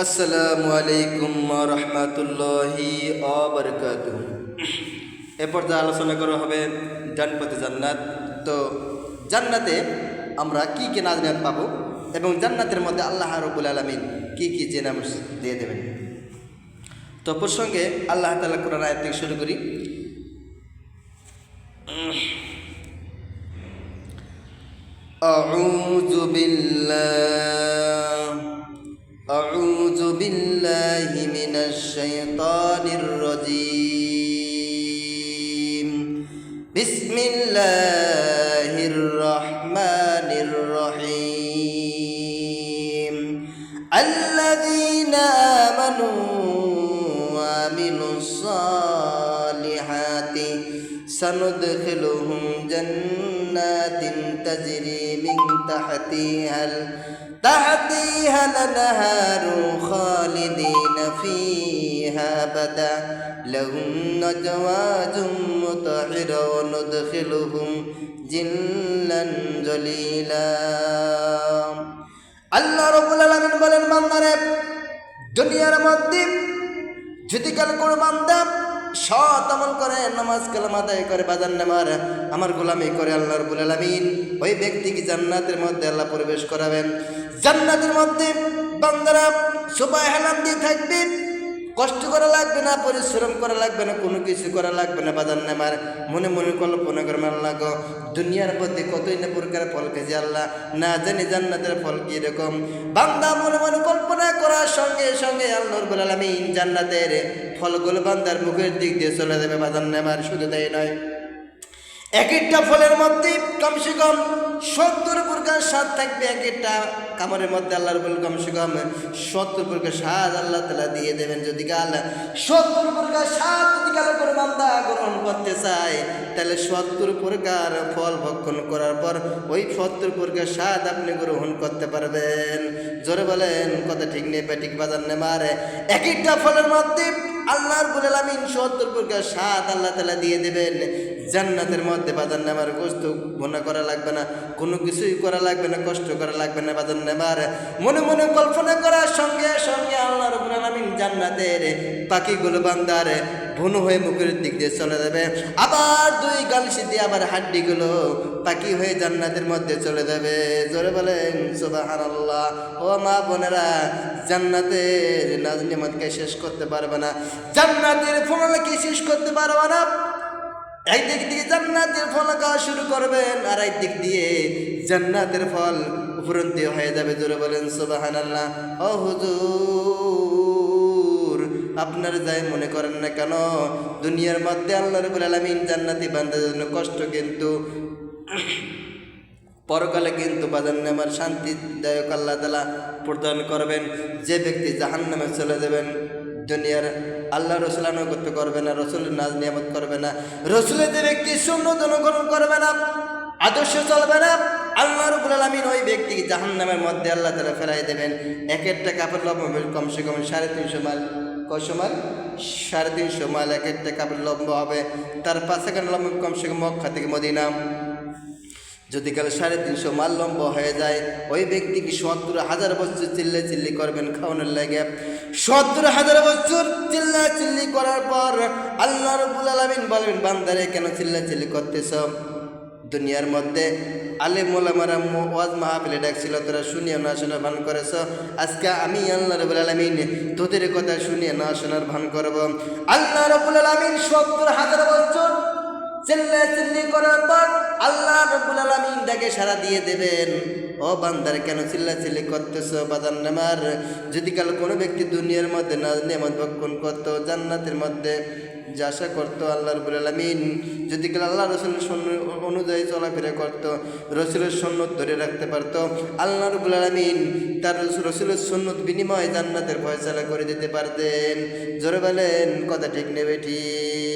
আসসালামু আলাইকুম ওয়া রাহমাতুল্লাহি ওয়া বারাকাতুহু। এরপর যা আলোচনা করা হবে জান্নাতে জান্নাত। তো জান্নাতে আমরা কি কি নাজাত পাবো এবং জান্নাতের মধ্যে আল্লাহ রাব্বুল আলামিন কি কি জিনিস দিয়ে দেবেন। তো প্রসঙ্গে আল্লাহ তাআলা কোরআন আয়াত থেকে শুরু করি। أعوذ بالله من الشيطان الرجيم. بسم الله الرحمن الرحيم. الذين آمنوا وعملوا الصالحات سندخلهم جنات تجري من تحتها الأنهار خالدين فيها أبدا لهم أزواج مطهرة وندخلهم ظلا ظليلا. আল্লাহ রাব্বুল আলামিন বলেন, বান্দারে দুনিয়ার মধ্যে যদি কাল কোনো বান্দা সৎ আমল করে, নামাজ কালাম আদায় করে, বাজার নামার আমার গোলামি করে, আল্লাহ রাব্বুল আলামিন ওই ব্যক্তিকে জান্নাতের মধ্যে আল্লাহ প্রবেশ করাবেন। জান্নাতের মধ্যে বান্দারা সুবহানাল্লাহ দিয়ে থাকবে, কষ্ট করা লাগবে না, পরিশ্রম করা লাগবে না, কোনো কিছু করা লাগবে না। বাজার নামার মনে মনে কল্পনা করে আল্লাহ গো দুনিয়ার মধ্যে কতই না প্রকার ফল খেয়েছে, আল্লাহ না জানি জান্নাতের ফল কি রকম। বান্দা মনে মনে কল্পনা করার সঙ্গে সঙ্গে আল্লাহ রাব্বুল আলামিন জান্নাতের ফলগুলো বান্দার মুখের দিক দিয়ে চলে যাবে। বাজার নামার শুধু তাই নয়, এক একটা ফলের মধ্যে কমসে কম 70 প্রকার স্বাদ থাকবে। এক একটা কামড়ের মধ্যে আল্লাহর বল কমসে কম 70 প্রকার স্বাদ আল্লাহ তাআলা দিয়ে দেবেন। যদি কাল 70 প্রকার স্বাদ যদি কাল কোনো বান্দা গ্রহণ করতে চায়, তাহলে 70 প্রকার ফল ভক্ষণ করার পর ওই 70 প্রকার স্বাদ আপনি গ্রহণ করতে পারবেন। জোরে বলেন কথা ঠিক নেই ঠিক বাজার নেমার। এক একটা ফলের মধ্যে আল্লাহ রাব্বুল আলামিন 70 প্রকার স্বাদ আল্লাহ তাআলা দিয়ে দেবেন জান্নাতের মধ্যে। বাজার নামার গোস্ত ভুনা করা লাগবে না, কোনো কিছুই করা লাগবে না, কষ্ট করা লাগবে না। বাজার নামার মনে মনে কল্পনা করার সঙ্গে সঙ্গে আল্লাহ রাব্বুল আলামিন জান্নাতের পাখিগুলো বান্দার ভুনো হয়ে মুখের দিক দিয়ে চলে যাবে। আবার দুই গালসি দিয়ে আবার হাড্ডিগুলো পাখি হয়ে জান্নাতের মধ্যে চলে যাবে। জোরে বলেন সুবহানাল্লাহ। ও মা বোনেরা, জান্নাতের নাজ নিয়ামতকে শেষ করতে পারবে না, জান্নাতের ফলকে শেষ করতে পারবে না। একদিক দিয়ে জান্নাতের ফল খাওয়া শুরু করবেন, আর একদিক দিয়ে জান্নাতের ফল উপরন্তি হয়ে যাবে। জোরে বলেন সুবহানাল্লাহ। ও হুজুর, আপনারা যাই মনে করেন না কেন, দুনিয়ার মধ্যে আল্লাহ রাব্বুল আলামিন জান্নাতি বান্দাদের জন্য কষ্ট, কিন্তু পরকালে কিন্তু বাজার নামার শান্তিদায়ক আল্লাহ তাআলা প্রদান করবেন। যে ব্যক্তি জাহান্নামে চলে যাবেন, দুনিয়ার আল্লাহ রসুল আনুগত্য করবে না, রসুলের নাজ নিয়ামত করবে না, রসুলের যে ব্যক্তি সুন্নাত অনুকরণ করবে না, আদর্শ চলবে না, আল্লাহ রাব্বুল আলামিন ওই ব্যক্তিকে জাহান্নামের মধ্যে আল্লাহ তাআলা ফেরাই দেবেন। এক একটা কাপড় লম্বা কমসে কম 350 মাইল। কয়শো মাইল? 350 মাইল এক একটা কাপড় লম্বা হবে। তার 5 সেকেন্ড লম্বা কমসে কম মক্কা থেকে মদিনা। যদি কাল 350 মাইল লম্বা হয়ে যায়, ওই ব্যক্তিকে 70,000 বছর চিল্লি করবেন খাওয়ানোর লাগে। 70,000 বছর চিল্লি করার পর আল্লাহ রাব্বুল আলামিন বলবেন, বান্দারে কেন চিল্লি করতেছ? দুনিয়ার মধ্যে আলেম ওলামারা ওয়াজ মাহফিলে ডাকছিল, তোরা শুনিয়ে না শোনার ভান করেছ। আজকে আমি আল্লাহ রাব্বুল আলামিন তোদের কথা শুনিয়ে না শোনার ভান করব। আল্লাহ রাব্বুল আলামিন 70,000 বছর চিল্লি করার পর আল্লাহ রাব্বুল আলামিন ডাকে সাড়া দিয়ে দেবেন, ও বান্দার কেন চিল্লি করতেছ? বাজার নামার যদি কাল কোনো ব্যক্তি দুনিয়ার মধ্যে নাজ নিয়ামত ভক্ষণ করতো, জান্নাতের মধ্যে যে আশা করতো, আল্লাহ রাব্বুল আলামিন যদি কাল আল্লাহ রসুলের সুন্নাত অনুযায়ী চলাফেরা করতো, রসুলের সুন্নাত ধরে রাখতে পারতো, আল্লাহ রাব্বুল আলামিন তার রসুলের সুন্নাত বিনিময়ে জান্নাতের ফয়সালা করে দিতে পারতেন। জোরে বলেন কথা ঠিক নেবে ঠিক।